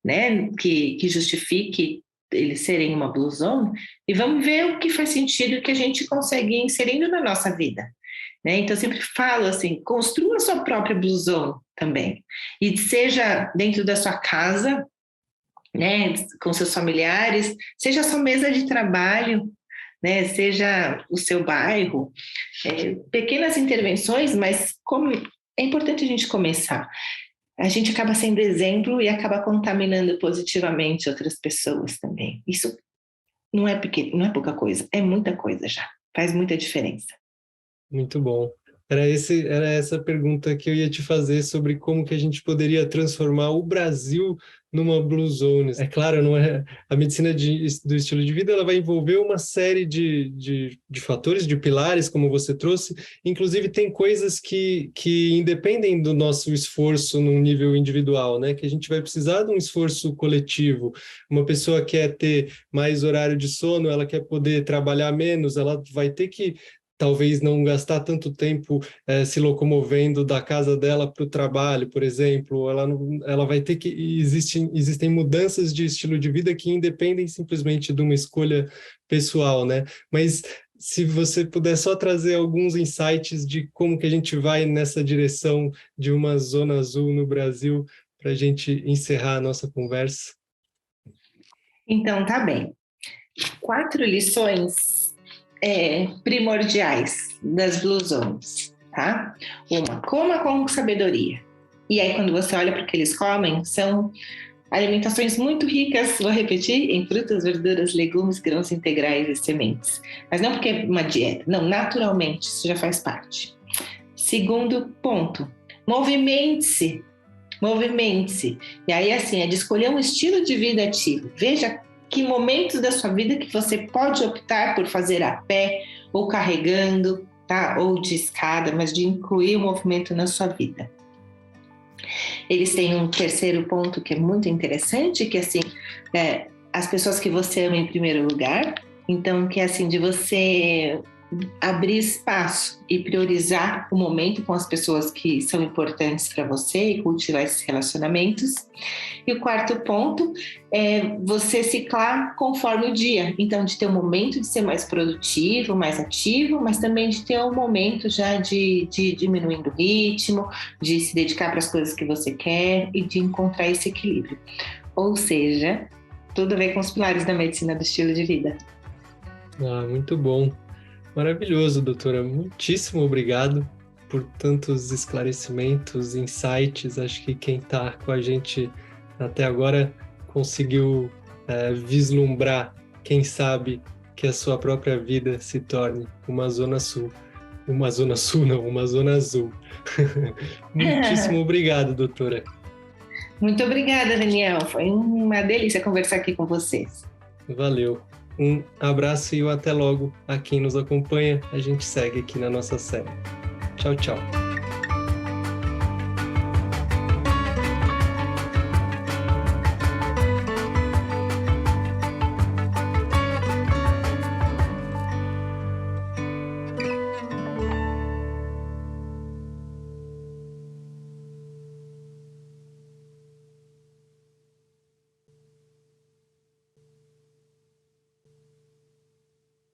Speaker 1: né? Que justifique eles serem uma blue zone, e vamos ver o que faz sentido que a gente consegue ir inserindo na nossa vida. Né? Então, eu sempre falo assim, construa a sua própria blue zone também. E seja dentro da sua casa, né, com seus familiares, seja a sua mesa de trabalho, né, seja o seu bairro. Pequenas intervenções, mas como é importante a gente começar. A gente acaba sendo exemplo e acaba contaminando positivamente outras pessoas também. Isso não é pouca coisa, é muita coisa já. Faz muita diferença. Muito bom. Era essa pergunta que eu ia te fazer sobre como que a gente poderia transformar o Brasil numa blue zone. É claro, não é a medicina do estilo de vida, ela vai envolver uma série de fatores, de pilares, como você trouxe. Inclusive, tem coisas que independem do nosso esforço num nível individual, né? Que a gente vai precisar de um esforço coletivo. Uma pessoa quer ter mais horário de sono, ela quer poder trabalhar menos, ela vai ter que talvez não gastar tanto tempo se locomovendo da casa dela para o trabalho, por exemplo. Ela vai ter que... Existem mudanças de estilo de vida que independem simplesmente de uma escolha pessoal, né? Mas se você puder só trazer alguns insights de como que a gente vai nessa direção de uma zona azul no Brasil, para a gente encerrar a nossa conversa. Então, tá bem. 4 lições primordiais das blue zones, tá? Uma, coma com sabedoria. E aí, quando você olha para o que eles comem, são alimentações muito ricas, vou repetir, em frutas, verduras, legumes, grãos integrais e sementes. Mas não porque é uma dieta, não, naturalmente, isso já faz parte. Segundo ponto, movimente-se. Movimente-se. E aí, assim, é de escolher um estilo de vida ativo. Veja que momentos da sua vida que você pode optar por fazer a pé ou carregando, tá? Ou de escada, mas de incluir o movimento na sua vida. Eles têm um terceiro ponto que é muito interessante, que assim, as pessoas que você ama em primeiro lugar, então que é assim, de você abrir espaço e priorizar o momento com as pessoas que são importantes para você e cultivar esses relacionamentos. E o quarto ponto é você ciclar conforme o dia. Então, de ter um momento de ser mais produtivo, mais ativo, mas também de ter um momento já de diminuindo o ritmo, de se dedicar para as coisas que você quer e de encontrar esse equilíbrio. Ou seja, tudo a ver com os pilares da medicina do estilo de vida. Muito bom. Maravilhoso, doutora. Muitíssimo obrigado por tantos esclarecimentos, insights. Acho que quem está com a gente até agora conseguiu vislumbrar, quem sabe, que a sua própria vida se torne uma zona sul. Uma zona sul, não, uma zona azul. Muitíssimo obrigado, doutora. Muito obrigada, Daniel. Foi uma delícia conversar aqui com vocês. Valeu. Um abraço e até logo a quem nos acompanha. A gente segue aqui na nossa série. Tchau, tchau.